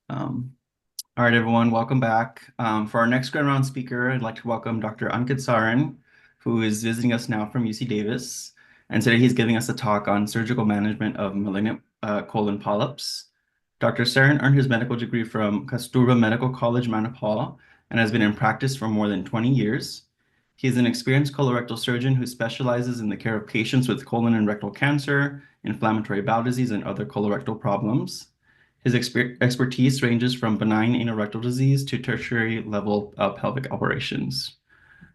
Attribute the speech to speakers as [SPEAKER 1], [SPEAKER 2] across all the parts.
[SPEAKER 1] Um, all right, everyone, welcome back. For our next Grand Round speaker, I'd like to welcome Dr. Ankit Sarin, who is visiting us now from UC Davis. And today he's giving us a talk on surgical management of malignant colon polyps. Dr. Sarin earned his medical degree from Kasturba Medical College, Manipal, and has been in practice for more than 20 years. He is an experienced colorectal surgeon who specializes in the care of patients with colon and rectal cancer, inflammatory bowel disease, and other colorectal problems. His expertise ranges from benign anorectal disease to tertiary level pelvic operations.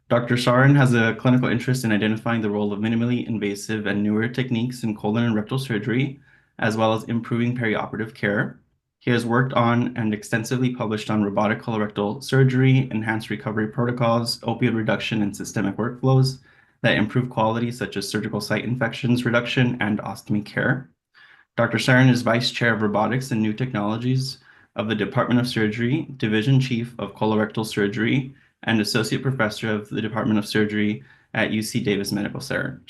[SPEAKER 1] Dr. Sarin has a clinical interest in identifying the role of minimally invasive and newer techniques in colon and rectal surgery, as well as improving perioperative care. He has worked on and extensively published on robotic colorectal surgery, enhanced recovery protocols, opioid reduction, and systemic workflows that improve quality, such as surgical site infections reduction and ostomy care. Dr. Sarin is Vice Chair of Robotics and New Technologies of the Department of Surgery, Division Chief of Colorectal Surgery, and Associate Professor of the Department of Surgery at UC Davis Medical Center.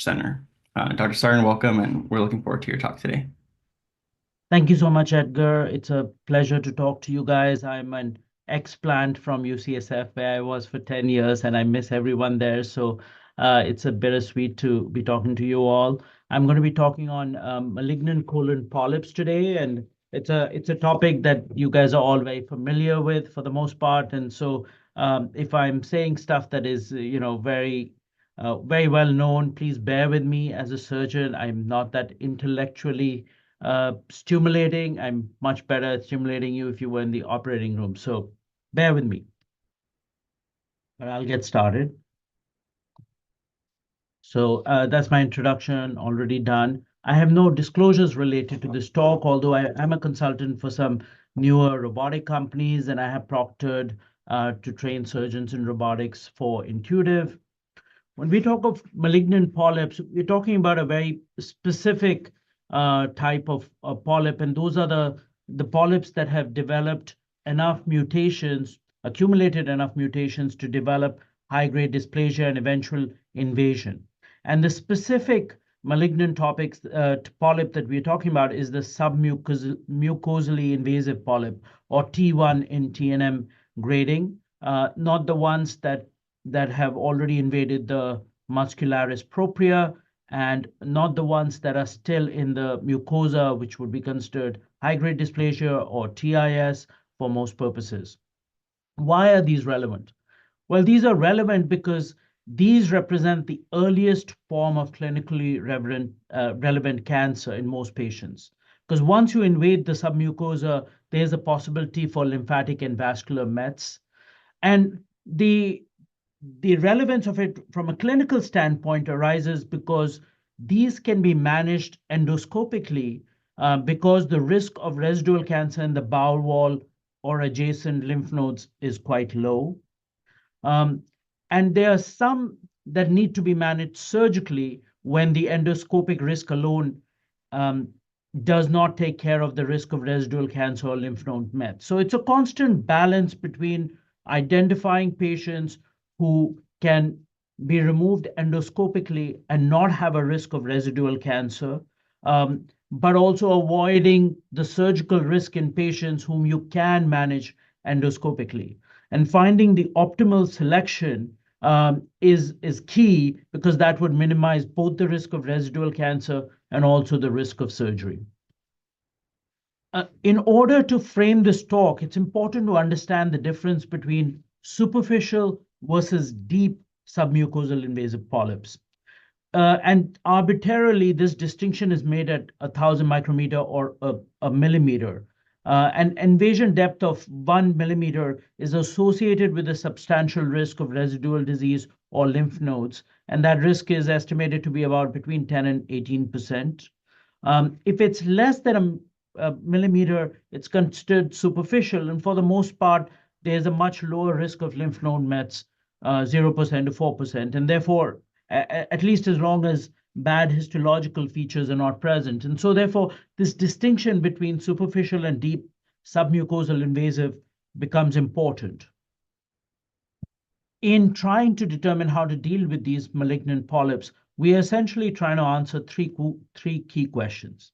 [SPEAKER 1] Dr. Sarin, welcome, and we're looking forward to your talk today.
[SPEAKER 2] Thank you so much, Edgar. It's a pleasure to talk to you guys. I'm an explant from UCSF, where I was for 10 years, and I miss everyone there. So it's a bittersweet to be talking to you all. I'm going to be talking on malignant colon polyps today, and it's a topic that you guys are all very familiar with for the most part. And so if I'm saying stuff that is, very well known, please bear with me as a surgeon. I'm not that intellectually stimulating. I'm much better at stimulating you if you were in the operating room. So bear with me. But I'll get started. So that's my introduction already done. I have no disclosures related to this talk, although I am a consultant for some newer robotic companies, and I have proctored to train surgeons in robotics for Intuitive. When we talk of malignant polyps, we're talking about a very specific type of polyp, and those are the polyps that have developed enough mutations, accumulated enough mutations to develop high-grade dysplasia and eventual invasion. And the specific malignant polyp that we're talking about is the submucosally invasive polyp, or T1 in TNM grading, not the ones that have already invaded the muscularis propria, and not the ones that are still in the mucosa, which would be considered high-grade dysplasia or TIS for most purposes. Why are these relevant? Well, these are relevant because these represent the earliest form of clinically relevant cancer in most patients. Because once you invade the submucosa, there's a possibility for lymphatic and vascular mets. And the relevance of it from a clinical standpoint arises because these can be managed endoscopically because the risk of residual cancer in the bowel wall or adjacent lymph nodes is quite low. And there are some that need to be managed surgically when the endoscopic risk alone does not take care of the risk of residual cancer or lymph node mets. So it's a constant balance between identifying patients who can be removed endoscopically and not have a risk of residual cancer, but also avoiding the surgical risk in patients whom you can manage endoscopically. And finding the optimal selection is key, because that would minimize both the risk of residual cancer and also the risk of surgery. In order to frame this talk, it's important to understand the difference between superficial versus deep submucosal invasive polyps. And arbitrarily, this distinction is made at 1,000 micrometer or a millimeter. An invasion depth of 1 millimeter is associated with a substantial risk of residual disease or lymph nodes, and that risk is estimated to be about between 10 and 18%. If it's less than a millimeter, it's considered superficial, and for the most part, there's a much lower risk of lymph node mets, 0% to 4%, and therefore, at least as long as bad histological features are not present. And so therefore, this distinction between superficial and deep submucosal invasive becomes important. In trying to determine how to deal with these malignant polyps, we are essentially trying to answer three key questions.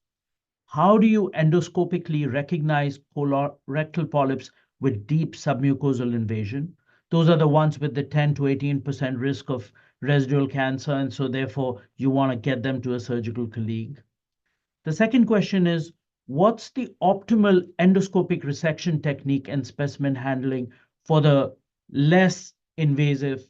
[SPEAKER 2] how do you endoscopically recognize colorectal polyps with deep submucosal invasion? Those are the ones with the 10 to 18% risk of residual cancer, and so therefore you want to get them to a surgical colleague. The second question is, what's the optimal endoscopic resection technique and specimen handling for the less invasive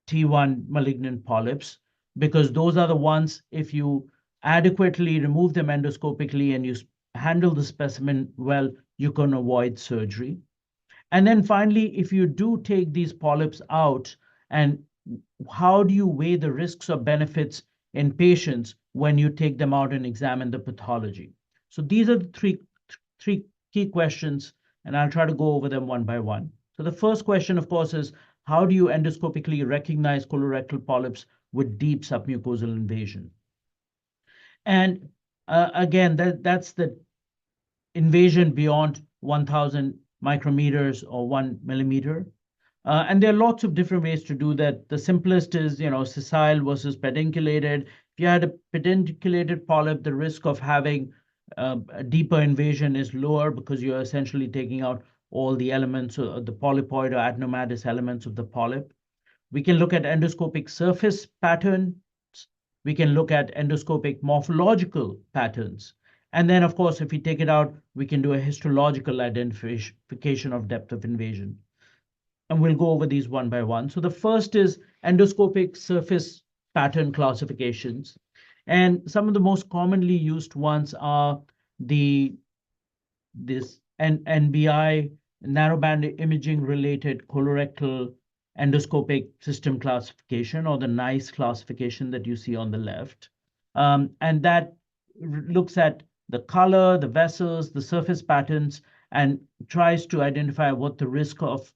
[SPEAKER 2] T1 malignant polyps? Because those are the ones, if you adequately remove them endoscopically and you handle the specimen well, you can avoid surgery. And then finally, if you do take these polyps out, and how do you weigh the risks or benefits in patients when you take them out and examine the pathology? So these are the three key questions, and I'll try to go over them one by one. So the first question, of course, is how do you endoscopically recognize colorectal polyps with deep submucosal invasion? And again, that's the invasion beyond 1,000 micrometers or 1 millimeter. And there are lots of different ways to do that. The simplest is, sessile versus pedunculated. If you had a pedunculated polyp, the risk of having a deeper invasion is lower because you're essentially taking out all the elements of the polypoid or adenomatous elements of the polyp. We can look at endoscopic surface patterns. We can look at endoscopic morphological patterns. And then, of course, if we take it out, we can do a histological identification of depth of invasion. And we'll go over these one by one. So the first is endoscopic surface pattern classifications. And some of the most commonly used ones are this NBI, narrowband imaging related colorectal endoscopic system classification, or the NICE classification that you see on the left. And that looks at the color, the vessels, the surface patterns, and tries to identify what the risk of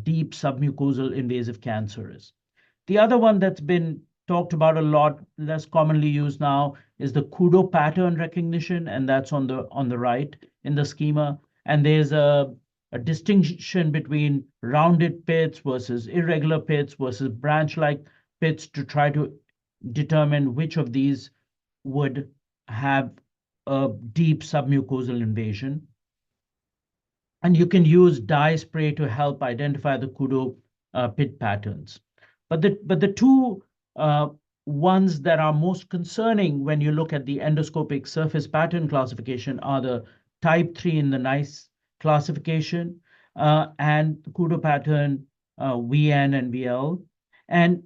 [SPEAKER 2] deep submucosal invasive cancer is. The other one that's been talked about a lot, less commonly used now, is the Kudo pattern recognition, and that's on the right in the schema. And there's a distinction between rounded pits versus irregular pits versus branch-like pits to try to determine which of these would have a deep submucosal invasion. And you can use dye spray to help identify the Kudo pit patterns. But the two ones that are most concerning when you look at the endoscopic surface pattern classification are the type 3 in the NICE classification and the Kudo pattern VN and VL. And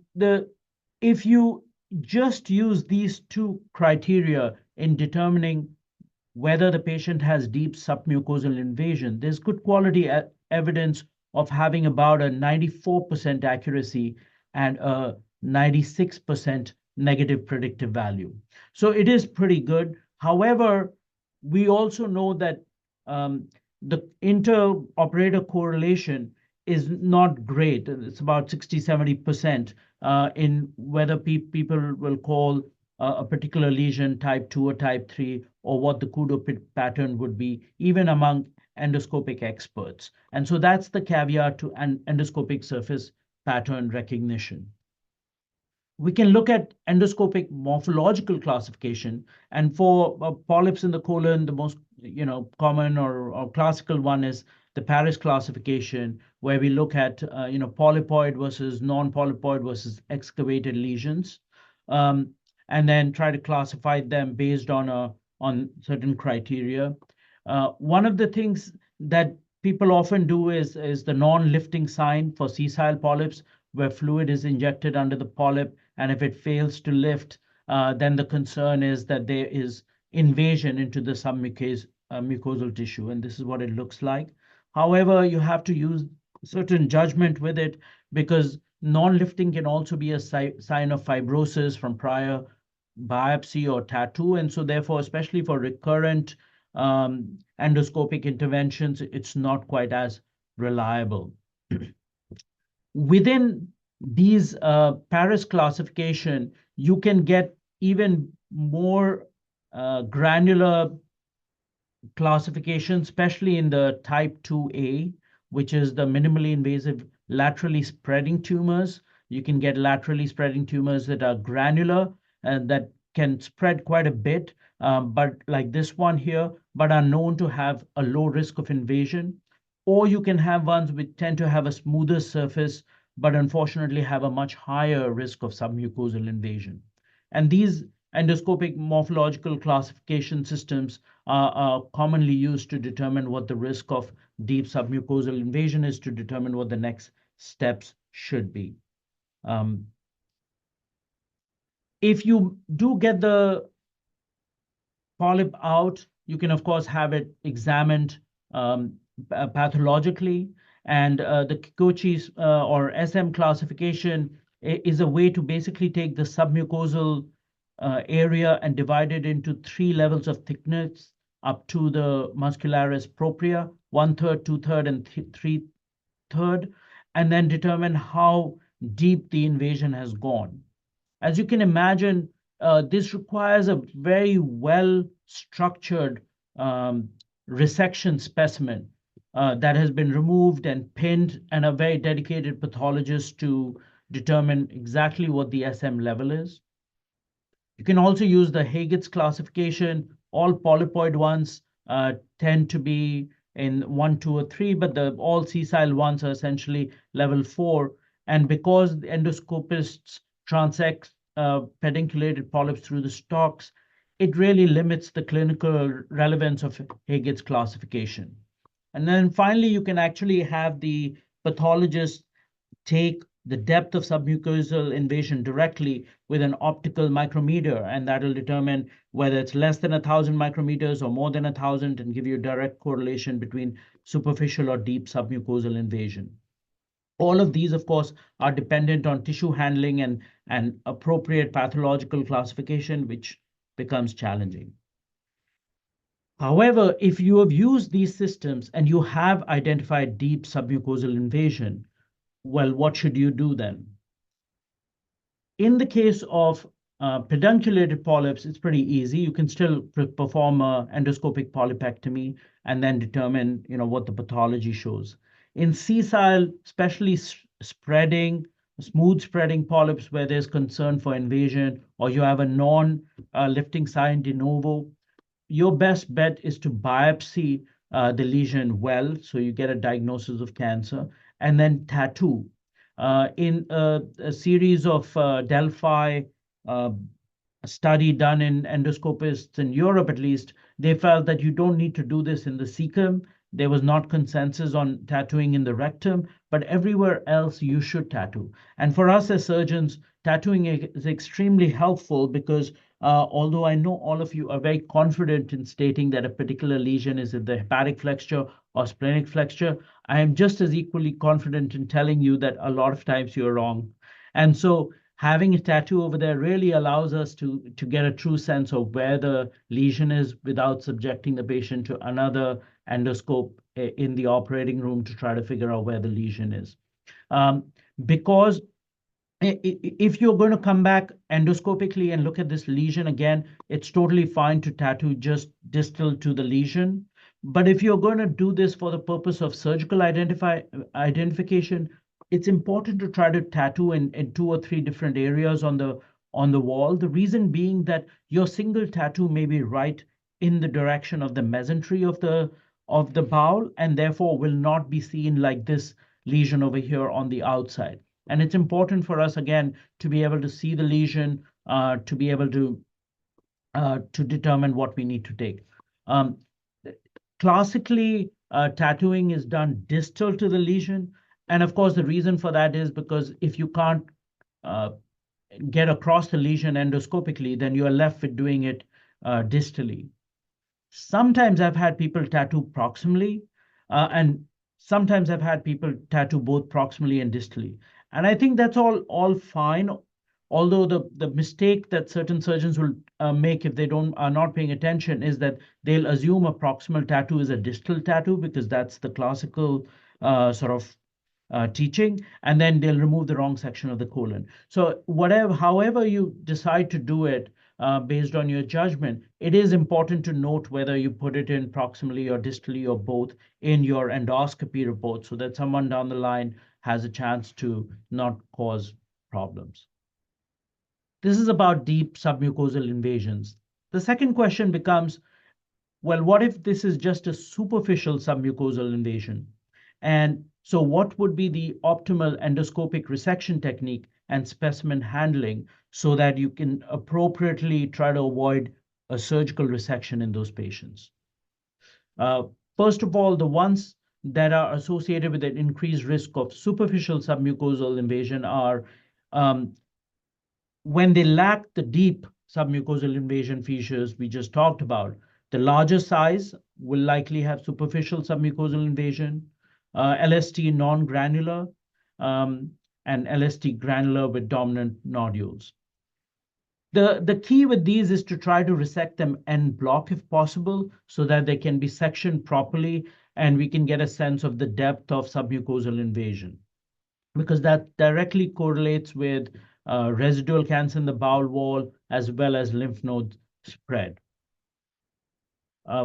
[SPEAKER 2] if you just use these two criteria in determining whether the patient has deep submucosal invasion, there's good quality evidence of having about a 94% accuracy and a 96% negative predictive value. So it is pretty good. However, we also know that the inter-operator correlation is not great. It's about 60, 70% in whether people will call a particular lesion type 2 or type 3, or what the Kudo pit pattern would be, even among endoscopic experts. And so that's the caveat to an endoscopic surface pattern recognition. We can look at endoscopic morphological classification. And for polyps in the colon, the most common or classical one is the Paris classification, where we look at polypoid versus non-polypoid versus excavated lesions, and then try to classify them based on certain criteria. One of the things that people often do is the non-lifting sign for sessile polyps, where fluid is injected under the polyp, and if it fails to lift, then the concern is that there is invasion into the submucosal tissue, and this is what it looks like. However, you have to use certain judgment with it, because non-lifting can also be a sign of fibrosis from prior biopsy or tattoo, and so therefore, especially for recurrent endoscopic interventions, it's not quite as reliable. Within these Paris classification, you can get even more granular classification, especially in the type 2A, which is the minimally invasive laterally spreading tumors. You can get laterally spreading tumors that are granular and that can spread quite a bit, but like this one here, but are known to have a low risk of invasion. Or you can have ones which tend to have a smoother surface, but unfortunately have a much higher risk of submucosal invasion. And these endoscopic morphological classification systems are commonly used to determine what the risk of deep submucosal invasion is, to determine what the next steps should be. Um, if you do get the polyp out, you can, of course, have it examined pathologically. And the Kikuchi's or SM classification is a way to basically take the submucosal area and divide it into 3 levels of thickness up to the muscularis propria, 1/3, 2/3, and 3/3, and then determine how deep the invasion has gone. As you can imagine, this requires a very well structured resection specimen that has been removed and pinned, and a very dedicated pathologist to determine exactly what the SM level is. You can also use the Haggett's classification. All polypoid ones tend to be in 1, 2, or 3, but all sessile ones are essentially level 4. And because the endoscopists transect pedunculated polyps through the stalks, it really limits the clinical relevance of Haggett's classification. And then finally, you can actually have the pathologist take the depth of submucosal invasion directly with an optical micrometer, and that will determine whether it's less than 1,000 micrometers or more than 1,000, and give you a direct correlation between superficial or deep submucosal invasion. All of these, of course, are dependent on tissue handling and appropriate pathological classification, which becomes challenging. However, if you have used these systems and you have identified deep submucosal invasion, well, what should you do then? In the case of pedunculated polyps, it's pretty easy. You can still perform an endoscopic polypectomy and then determine, what the pathology shows. In sessile, especially spreading, smooth spreading polyps where there's concern for invasion, or you have a non-lifting sign de novo, your best bet is to biopsy the lesion well, so you get a diagnosis of cancer, and then tattoo. In a series of Delphi uh, study done in endoscopists in Europe, at least, they felt that you don't need to do this in the cecum. There was not consensus on tattooing in the rectum, but everywhere else you should tattoo. And for us as surgeons, tattooing is extremely helpful because although I know all of you are very confident in stating that a particular lesion is in the hepatic flexure or splenic flexure, I am just as equally confident in telling you that a lot of times you're wrong. And so having a tattoo over there really allows us to get a true sense of where the lesion is without subjecting the patient to another endoscope in the operating room to try to figure out where the lesion is. Because if you're going to come back endoscopically and look at this lesion again, it's totally fine to tattoo just distal to the lesion. But if you're going to do this for the purpose of surgical identification, it's important to try to tattoo in 2 or 3 different areas on the wall. The reason being that your single tattoo may be right in the direction of the mesentery of the bowel, and therefore will not be seen like this lesion over here on the outside. And it's important for us, again, to be able to see the lesion, to be able to determine what we need to take. Um, Classically, tattooing is done distal to the lesion. And of course, the reason for that is because if you can't uh, get across the lesion endoscopically, then you are left with doing it distally. Sometimes I've had people tattoo proximally, and sometimes I've had people tattoo both proximally and distally. And I think that's all fine. Although the mistake that certain surgeons will make if they are not paying attention is that they'll assume a proximal tattoo is a distal tattoo because that's the classical sort of teaching, and then they'll remove the wrong section of the colon. So however you decide to do it, based on your judgment, it is important to note whether you put it in proximally or distally or both in your endoscopy report so that someone down the line has a chance to not cause problems. This is about deep submucosal invasions. The second question becomes, well, what if this is just a superficial submucosal invasion? And so what would be the optimal endoscopic resection technique and specimen handling so that you can appropriately try to avoid a surgical resection in those patients? Uh, First of all, the ones that are associated with an increased risk of superficial submucosal invasion are um, when they lack the deep submucosal invasion features we just talked about. The larger size will likely have superficial submucosal invasion, LST non-granular, um, and LST granular with dominant nodules. The key with these is to try to resect them en bloc if possible so that they can be sectioned properly and we can get a sense of the depth of submucosal invasion, because that directly correlates with residual cancer in the bowel wall as well as lymph node spread.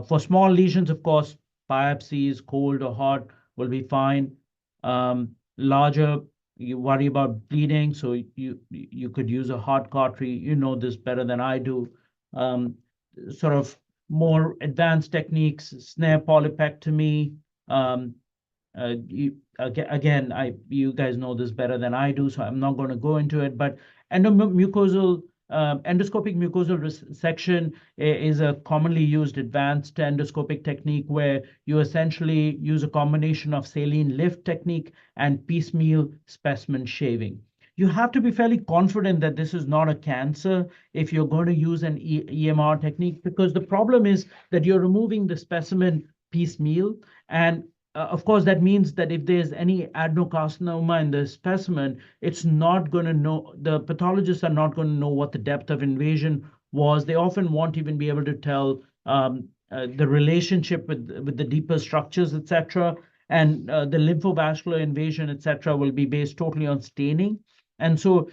[SPEAKER 2] For small lesions, of course, biopsies, cold or hot, will be fine. Larger, you worry about bleeding, so you could use a hot cautery. You know this better than I do. Um, Sort of more advanced techniques, snare polypectomy, again, you guys know this better than I do, so I'm not going to go into it. But endomucosal endoscopic mucosal resection is a commonly used advanced endoscopic technique where you essentially use a combination of saline lift technique and piecemeal specimen shaving. You have to be fairly confident that this is not a cancer if you're going to use an EMR technique, because the problem is that you're removing the specimen piecemeal, and of course, that means that if there's any adenocarcinoma in the specimen, it's not going to know, the pathologists are not going to know what the depth of invasion was. They often won't even be able to tell the relationship with the deeper structures, etc. And the lymphovascular invasion, etc., will be based totally on staining. And so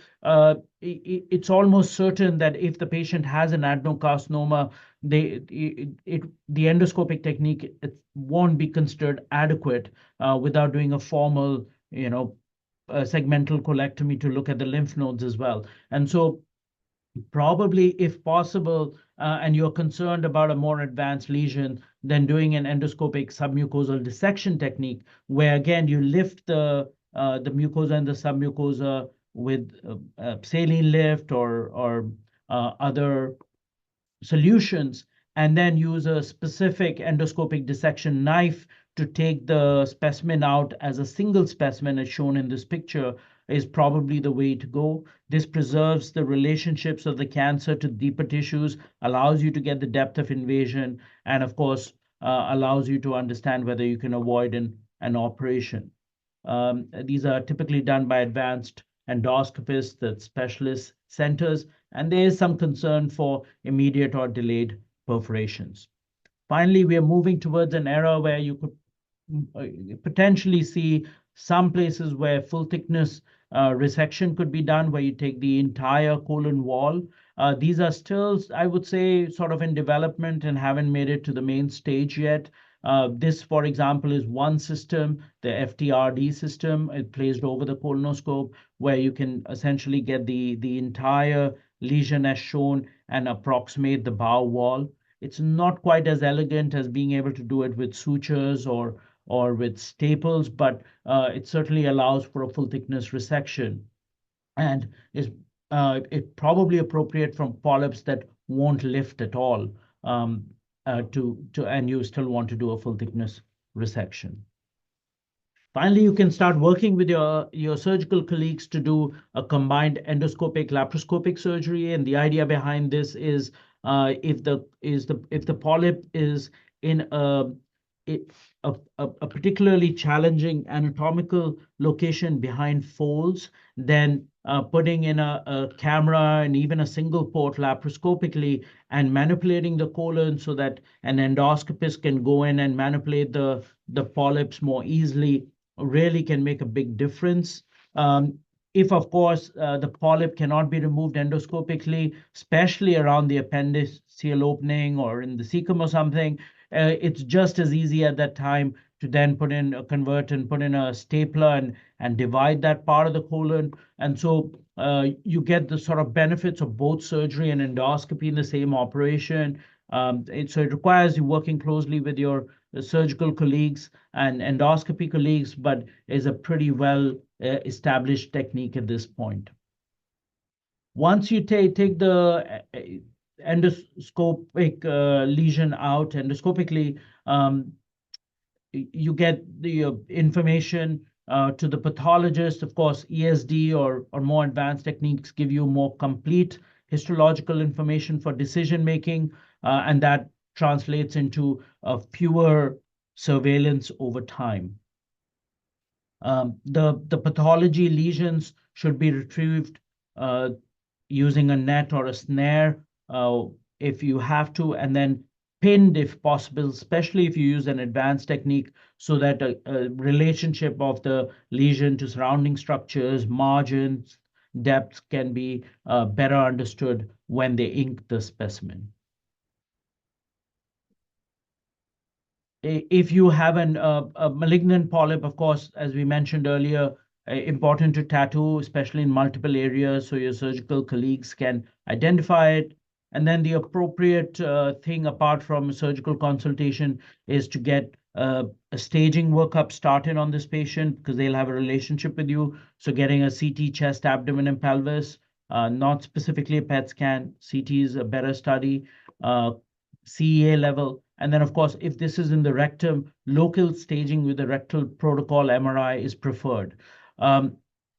[SPEAKER 2] it's almost certain that if the patient has an adenocarcinoma, the endoscopic technique won't be considered adequate without doing a formal, segmental colectomy to look at the lymph nodes as well. And so probably, if possible, and you're concerned about a more advanced lesion, then doing an endoscopic submucosal dissection technique, where again you lift the mucosa and the submucosa with saline lift or other solutions, and then use a specific endoscopic dissection knife to take the specimen out as a single specimen, as shown in this picture, is probably the way to go. This preserves the relationships of the cancer to deeper tissues, allows you to get the depth of invasion, and of course, allows you to understand whether you can avoid an operation. These are typically done by advanced endoscopists at specialist centers, and there is some concern for immediate or delayed perforations. Finally, we are moving towards an era where you could potentially see some places where full thickness resection could be done, where you take the entire colon wall. These are still, I would say, sort of in development and haven't made it to the main stage yet. This, for example, is one system, the FTRD system, placed over the colonoscope, where you can essentially get the entire lesion as shown and approximate the bowel wall. It's not quite as elegant as being able to do it with sutures or with staples, but it certainly allows for a full thickness resection and is it probably appropriate from polyps that won't lift at all, and you still want to do a full thickness resection. Finally, you can start working with your surgical colleagues to do a combined endoscopic laparoscopic surgery. And the idea behind this is if the polyp is in a particularly challenging anatomical location behind folds, then putting in a camera and even a single port laparoscopically and manipulating the colon so that an endoscopist can go in and manipulate the polyps more easily really can make a big difference. If, of course, the polyp cannot be removed endoscopically, especially around the appendiceal opening or in the cecum or something, it's just as easy at that time to then convert and put in a stapler and divide that part of the colon. And so you get the sort of benefits of both surgery and endoscopy in the same operation. So it requires you working closely with your surgical colleagues and endoscopy colleagues, but is a pretty well established technique at this point. Once you take the endoscopic lesion out endoscopically, you get the information to the pathologist. Of course, ESD or more advanced techniques give you more complete histological information for decision making, and that translates into fewer surveillance over time. The pathology lesions should be retrieved uh, using a net or a snare uh, if you have to, and then pinned if possible, especially if you use an advanced technique, so that a relationship of the lesion to surrounding structures, margins, depths can be better understood when they ink the specimen. If you have a malignant polyp, of course, as we mentioned earlier, important to tattoo, especially in multiple areas, so your surgical colleagues can identify it. And then the appropriate thing, apart from surgical consultation, is to get a staging workup started on this patient because they'll have a relationship with you. So getting a CT, chest, abdomen, and pelvis, not specifically a PET scan. CT is a better study. CEA level. And then, of course, if this is in the rectum, local staging with the rectal protocol MRI is preferred.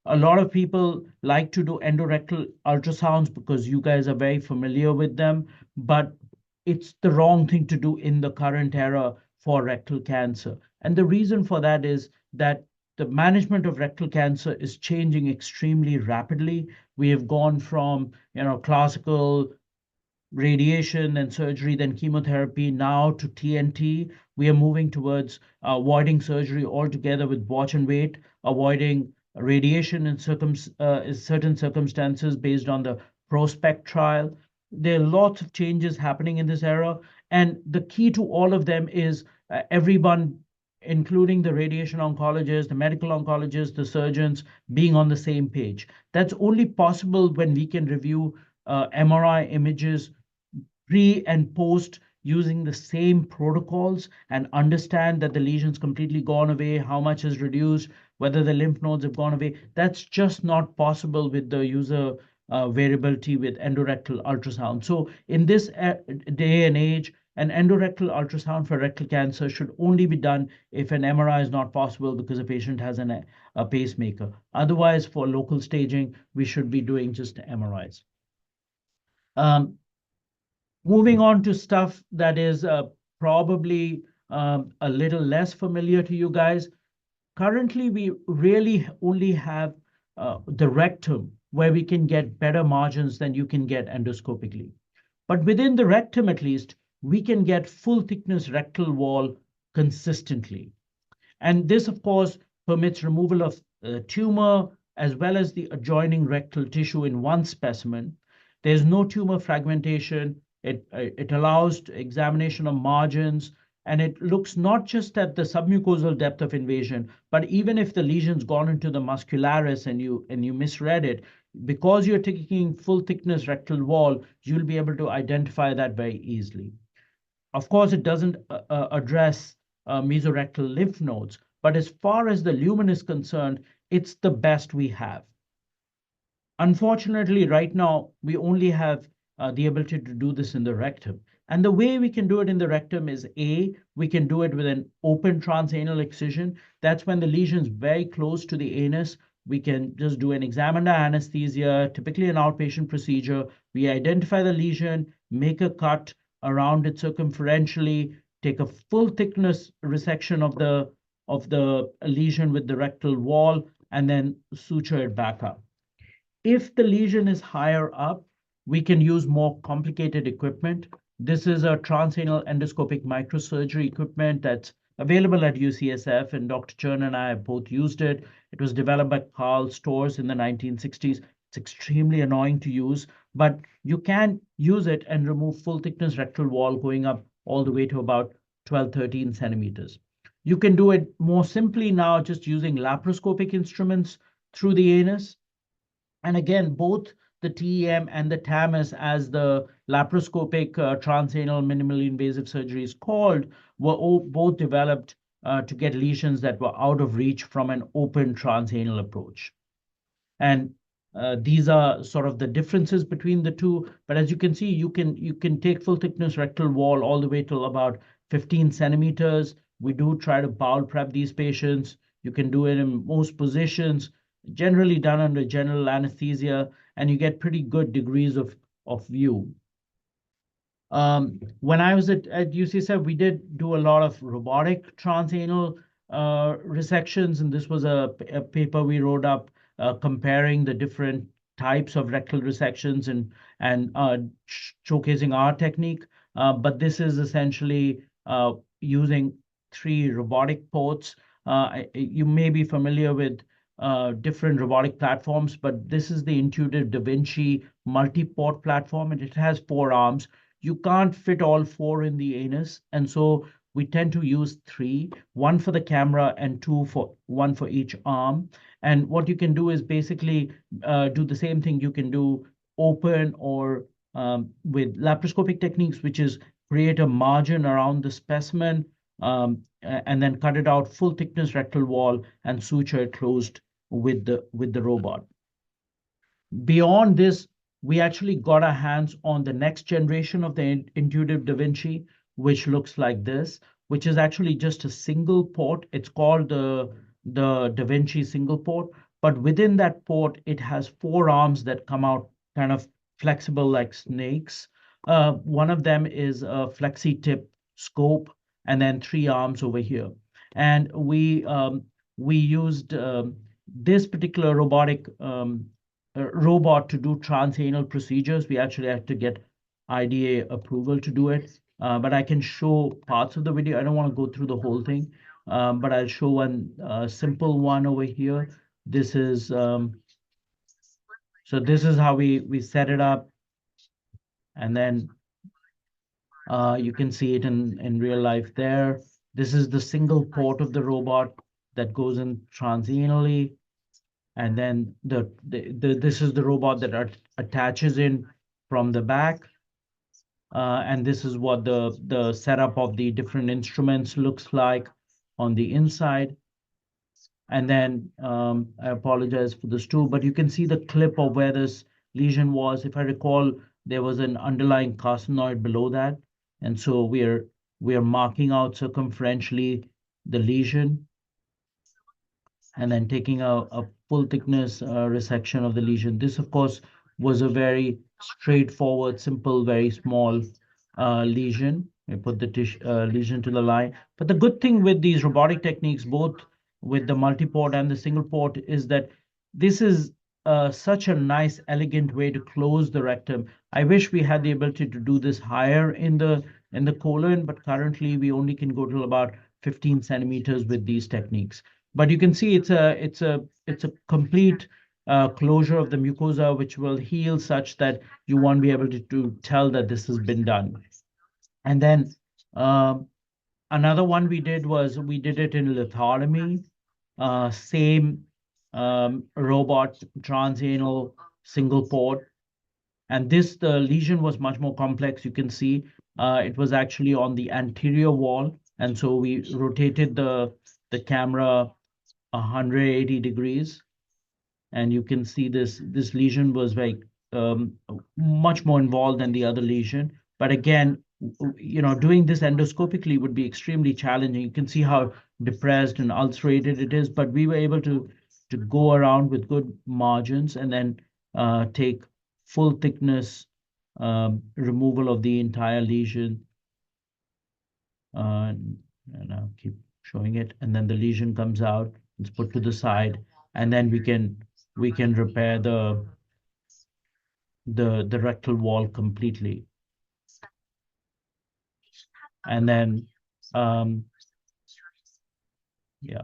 [SPEAKER 2] A lot of people like to do endorectal ultrasounds because you guys are very familiar with them, but it's the wrong thing to do in the current era for rectal cancer. And the reason for that is that the management of rectal cancer is changing extremely rapidly. We have gone from, classical radiation and surgery, then chemotherapy, now to TNT. We are moving towards avoiding surgery altogether with watch and wait, avoiding radiation in certain circumstances based on the Prospect trial. There are lots of changes happening in this era, and the key to all of them is everyone, including the radiation oncologists, the medical oncologists, the surgeons, being on the same page. That's only possible when we can review MRI images pre and post using the same protocols and understand that the lesion's completely gone away, how much is reduced, whether the lymph nodes have gone away. That's just not possible with the user variability with endorectal ultrasound. So in this day and age, an endorectal ultrasound for rectal cancer should only be done if an MRI is not possible because a patient has a pacemaker. Otherwise, for local staging, we should be doing just MRIs. Moving on to stuff that is probably a little less familiar to you guys. Currently, we really only have the rectum where we can get better margins than you can get endoscopically. But within the rectum, at least, we can get full thickness rectal wall consistently. And this, of course, permits removal of tumor as well as the adjoining rectal tissue in one specimen. There's no tumor fragmentation. It allows examination of margins, and it looks not just at the submucosal depth of invasion, but even if the lesion's gone into the muscularis and you misread it, because you're taking full thickness rectal wall, you'll be able to identify that very easily. Of course, it doesn't address mesorectal lymph nodes, but as far as the lumen is concerned, it's the best we have. Unfortunately, right now, we only have the ability to do this in the rectum. And the way we can do it in the rectum is we can do it with an open transanal excision. That's when the lesion's very close to the anus. We can just do an exam under anesthesia, typically an outpatient procedure. We identify the lesion, make a cut around it circumferentially, take a full thickness resection of the lesion with the rectal wall, and then suture it back up. If the lesion is higher up, we can use more complicated equipment. This is a transanal endoscopic microsurgery equipment that's available at UCSF, and Dr. Chern and I have both used it. It was developed by Carl Storrs in the 1960s. It's extremely annoying to use, but you can use it and remove full thickness rectal wall going up all the way to about 12, 13 centimeters. You can do it more simply now just using laparoscopic instruments through the anus. And again, both the TEM and the TAMIS, as the laparoscopic transanal minimally invasive surgery is called, were both developed to get lesions that were out of reach from an open transanal approach. And these are sort of the differences between the two. But as you can see, you can take full thickness rectal wall all the way till about 15 centimeters. We do try to bowel prep these patients. You can do it in most positions, generally done under general anesthesia, and you get pretty good degrees of view. When I was at UCSF, we did do a lot of robotic transanal resections, and this was a paper we wrote up comparing the different types of rectal resections and showcasing our technique. But this is essentially using 3 robotic ports. You may be familiar with different robotic platforms, but this is the Intuitive Da Vinci multi-port platform, and it has 4 arms. You can't fit all 4 in the anus, and so we tend to use 3, 1 for the camera and 1 for each arm. And what you can do is basically do the same thing you can do open or with laparoscopic techniques, which is create a margin around the specimen and then cut it out full thickness rectal wall and suture it closed with the robot. Beyond this, we actually got our hands on the next generation of the Intuitive Da Vinci, which looks like this, which is actually just a single port. It's called the Da Vinci single port, but within that port, it has 4 arms that come out kind of flexible like snakes. One of them is a flexi tip scope, and then 3 arms over here. And we used this particular robotic robot to do transanal procedures. We actually had to get IDA approval to do it, but I can show parts of the video. I don't want to go through the whole thing, but I'll show one simple one over here. This is so this is how we set it up, and then you can see it in real life there. This is the single port of the robot that goes in transanally. And then this is the robot that attaches in from the back. And this is what the setup of the different instruments looks like on the inside. And then I apologize for this too, but you can see the clip of where this lesion was. If I recall, there was an underlying carcinoid below that. And so we're marking out circumferentially the lesion and then taking a full thickness resection of the lesion. This, of course, was a very straightforward, simple, very small lesion. We put the lesion to the line. But the good thing with these robotic techniques, both with the multi-port and the single port, is that this is such a nice, elegant way to close the rectum. I wish we had the ability to do this higher in the colon, but currently we only can go to about 15 centimeters with these techniques. But you can see it's a complete closure of the mucosa, which will heal such that you won't be able to tell that this has been done. And then another one we did was we did it in lithotomy, same robot transanal single port. And the lesion was much more complex. You can see it was actually on the anterior wall. And so we rotated the camera 180 degrees. And you can see this lesion was very much more involved than the other lesion. But again, doing this endoscopically would be extremely challenging. You can see how depressed and ulcerated it is, but we were able to go around with good margins and then take full thickness removal of the entire lesion. And I'll keep showing it. And then the lesion comes out, it's put to the side, and then we can repair the rectal wall completely. And then yeah.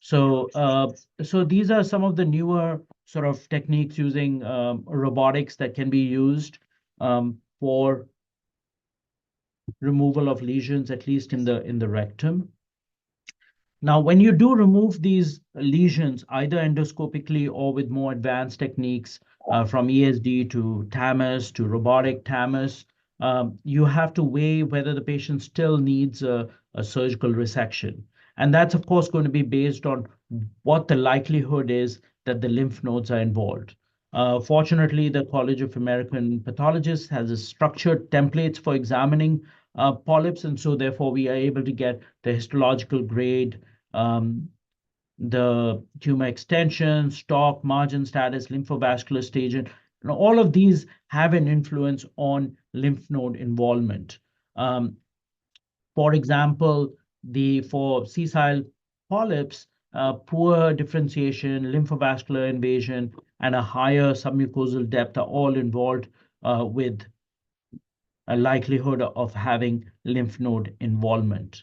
[SPEAKER 2] So these are some of the newer sort of techniques using robotics that can be used for removal of lesions, at least in the rectum. Now, when you do remove these lesions, either endoscopically or with more advanced techniques, from ESD to TAMIS to robotic TAMIS, you have to weigh whether the patient still needs a surgical resection. And that's, of course, going to be based on what the likelihood is that the lymph nodes are involved. Fortunately, the College of American Pathologists has a structured templates for examining polyps, and so therefore we are able to get the histological grade, um, the tumor extension, stalk, margin status, lymphovascular stage, and all of these have an influence on lymph node involvement. Um, for example, for sessile polyps, poor differentiation, lymphovascular invasion, and a higher submucosal depth are all involved with a likelihood of having lymph node involvement.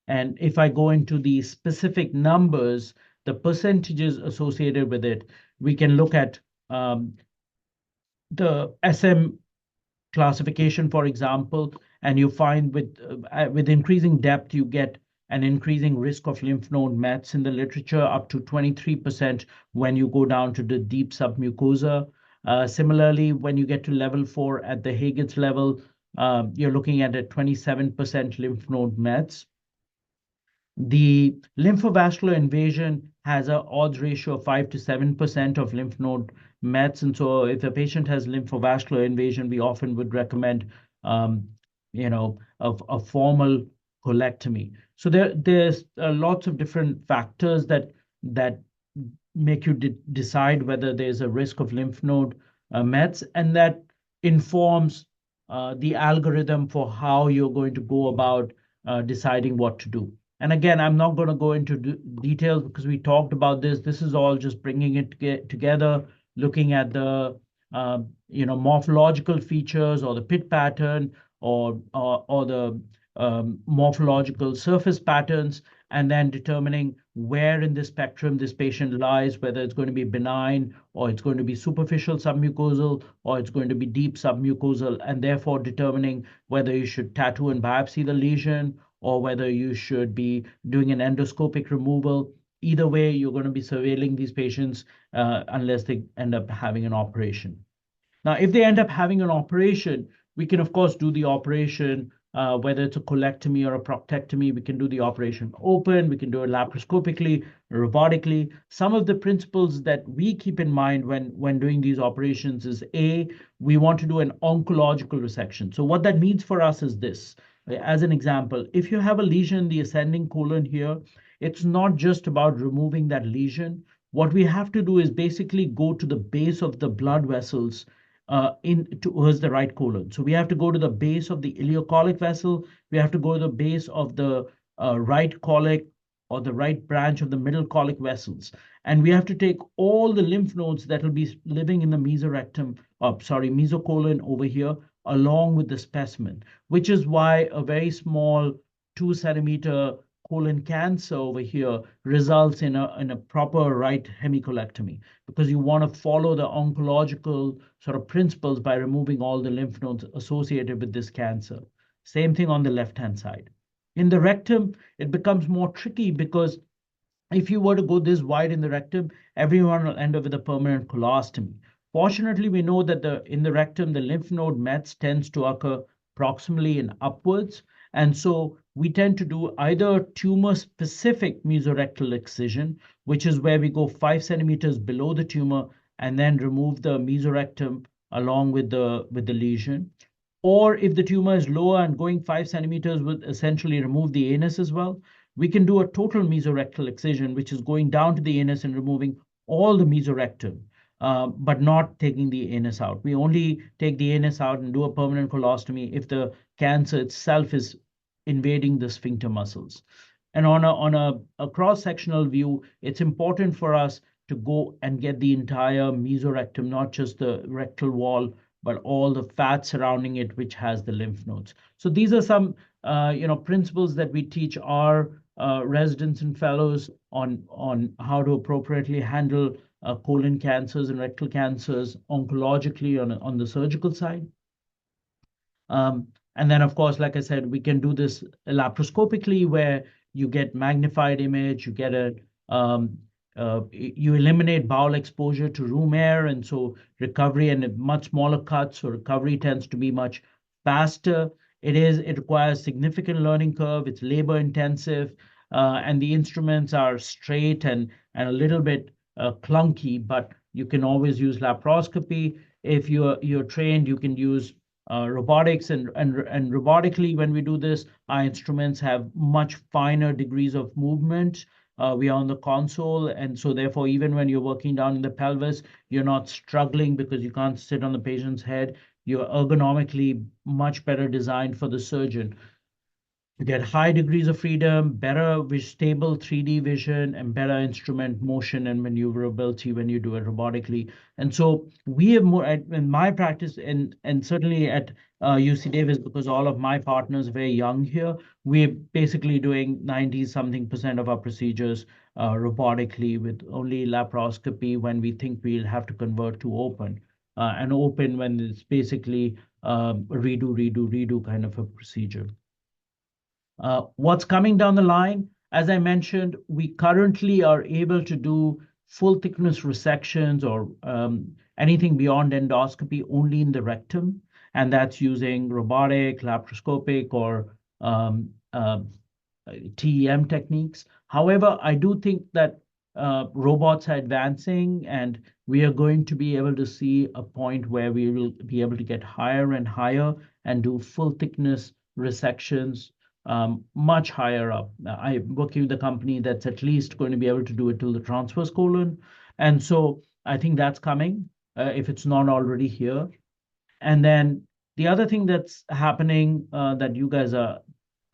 [SPEAKER 2] And if I go into the specific numbers, the percentages associated with it, we can look at the SM classification, for example, and you find with increasing depth, you get an increasing risk of lymph node mets in the literature, up to 23% when you go down to the deep submucosa. Similarly, when you get to level 4 at the Haygett's level, you're looking at a 27% lymph node mets. The lymphovascular invasion has an odds ratio of 5 to 7% of lymph node mets. And so if a patient has lymphovascular invasion, we often would recommend, um, a formal colectomy. So there's lots of different factors that make you decide whether there's a risk of lymph node mets, and that informs the algorithm for how you're going to go about deciding what to do. And again, I'm not going to go into details because we talked about this. This is all just bringing it together, looking at the morphological features or the pit pattern or the morphological surface patterns, and then determining where in the spectrum this patient lies, whether it's going to be benign or it's going to be superficial submucosal or it's going to be deep submucosal, and therefore determining whether you should tattoo and biopsy the lesion or whether you should be doing an endoscopic removal. Either way, you're going to be surveilling these patients unless they end up having an operation. Now, if they end up having an operation, we can, of course, do the operation, whether it's a colectomy or a proctectomy. We can do the operation open, we can do it laparoscopically, robotically. Some of the principles that we keep in mind when doing these operations is A, we want to do an oncological resection. So what that means for us is this. As an example, if you have a lesion in the ascending colon here, it's not just about removing that lesion. What we have to do is basically go to the base of the blood vessels towards the right colon. So we have to go to the base of the ileocolic vessel. We have to go to the base of the right colic or the right branch of the middle colic vessels. And we have to take all the lymph nodes that will be living in the mesocolon over here, along with the specimen, which is why a very small 2 centimeter colon cancer over here results in a proper right hemicolectomy, because you want to follow the oncological sort of principles by removing all the lymph nodes associated with this cancer. Same thing on the left-hand side. In the rectum, it becomes more tricky because if you were to go this wide in the rectum, everyone will end up with a permanent colostomy. Fortunately, we know that in the rectum, the lymph node mets tends to occur proximally and upwards. And so we tend to do either tumor-specific mesorectal excision, which is where we go 5 centimeters below the tumor and then remove the mesorectum along with the lesion. Or if the tumor is lower and going 5 centimeters would essentially remove the anus as well, we can do a total mesorectal excision, which is going down to the anus and removing all the mesorectum, but not taking the anus out. We only take the anus out and do a permanent colostomy if the cancer itself is invading the sphincter muscles. And on a cross-sectional view, it's important for us to go and get the entire mesorectum, not just the rectal wall, but all the fat surrounding it, which has the lymph nodes. So these are some principles that we teach our residents and fellows on how to appropriately handle colon cancers and rectal cancers oncologically on the surgical side. And then, of course, like I said, we can do this laparoscopically where you get magnified image, you get you eliminate bowel exposure to room air, and so recovery and much smaller cuts, so recovery tends to be much faster. It requires significant learning curve, it's labor intensive, and the instruments are straight and a little bit clunky, but you can always use laparoscopy. If you're trained, you can use robotics and robotically when we do this, our instruments have much finer degrees of movement. We are on the console, and so therefore, even when you're working down in the pelvis, you're not struggling because you can't sit on the patient's head. You're ergonomically much better designed for the surgeon. You get high degrees of freedom, better stable 3D vision, and better instrument motion and maneuverability when you do it robotically. And so we have more in my practice, and certainly at UC Davis, because all of my partners are very young here, we're basically doing 90 something percent of our procedures robotically with only laparoscopy when we think we'll have to convert to open. And open when it's basically redo kind of a procedure. What's coming down the line? As I mentioned, we currently are able to do full thickness resections or anything beyond endoscopy only in the rectum, and that's using robotic, laparoscopic, or TEM techniques. However, I do think that robots are advancing, and we are going to be able to see a point where we will be able to get higher and higher and do full thickness resections much higher up. I'm working with a company that's at least going to be able to do it till the transverse colon. And so I think that's coming, if it's not already here. And then the other thing that's happening that you guys are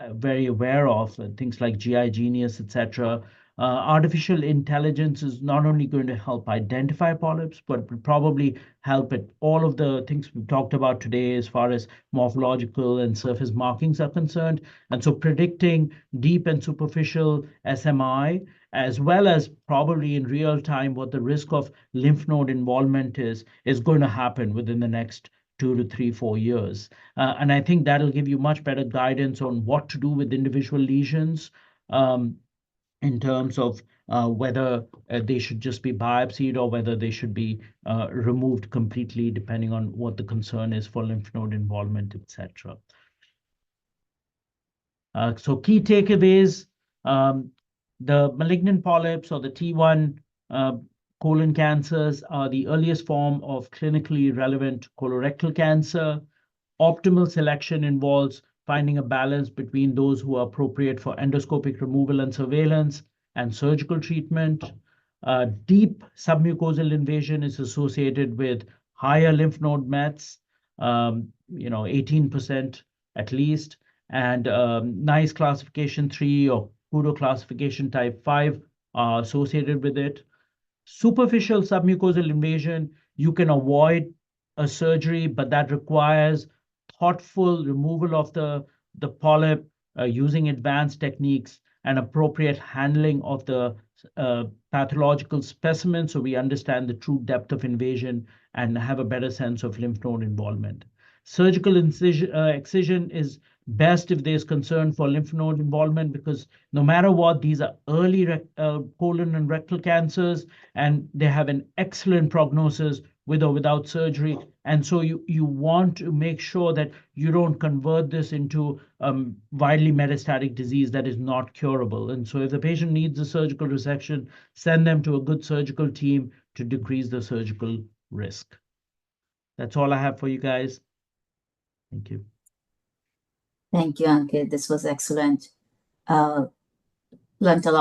[SPEAKER 2] very aware of, things like GI Genius, etc. Artificial intelligence is not only going to help identify polyps, but will probably help at all of the things we've talked about today as far as morphological and surface markings are concerned. And so predicting deep and superficial SMI, as well as probably in real time what the risk of lymph node involvement is going to happen within the next 2 to 3, 4 years. And I think that'll give you much better guidance on what to do with individual lesions in terms of whether they should just be biopsied or whether they should be removed completely, depending on what the concern is for lymph node involvement, etc. So key takeaways, the malignant polyps or the T1 colon cancers are the earliest form of clinically relevant colorectal cancer. Optimal selection involves finding a balance between those who are appropriate for endoscopic removal and surveillance and surgical treatment. Deep submucosal invasion is associated with higher lymph node mets, 18% at least, and NICE classification 3 or Kudo classification type 5 are associated with it. Superficial submucosal invasion, you can avoid a surgery, but that requires thoughtful removal of the polyp using advanced techniques and appropriate handling of the pathological specimen so we understand the true depth of invasion and have a better sense of lymph node involvement. Surgical excision is best if there's concern for lymph node involvement because no matter what, these are early colon and rectal cancers, and they have an excellent prognosis with or without surgery. And so you want to make sure that you don't convert this into widely metastatic disease that is not curable. And so if the patient needs a surgical resection, send them to a good surgical team to decrease the surgical risk. That's all I have for you guys. Thank you.
[SPEAKER 3] Thank you, Ankit. This was excellent. Learned a lot.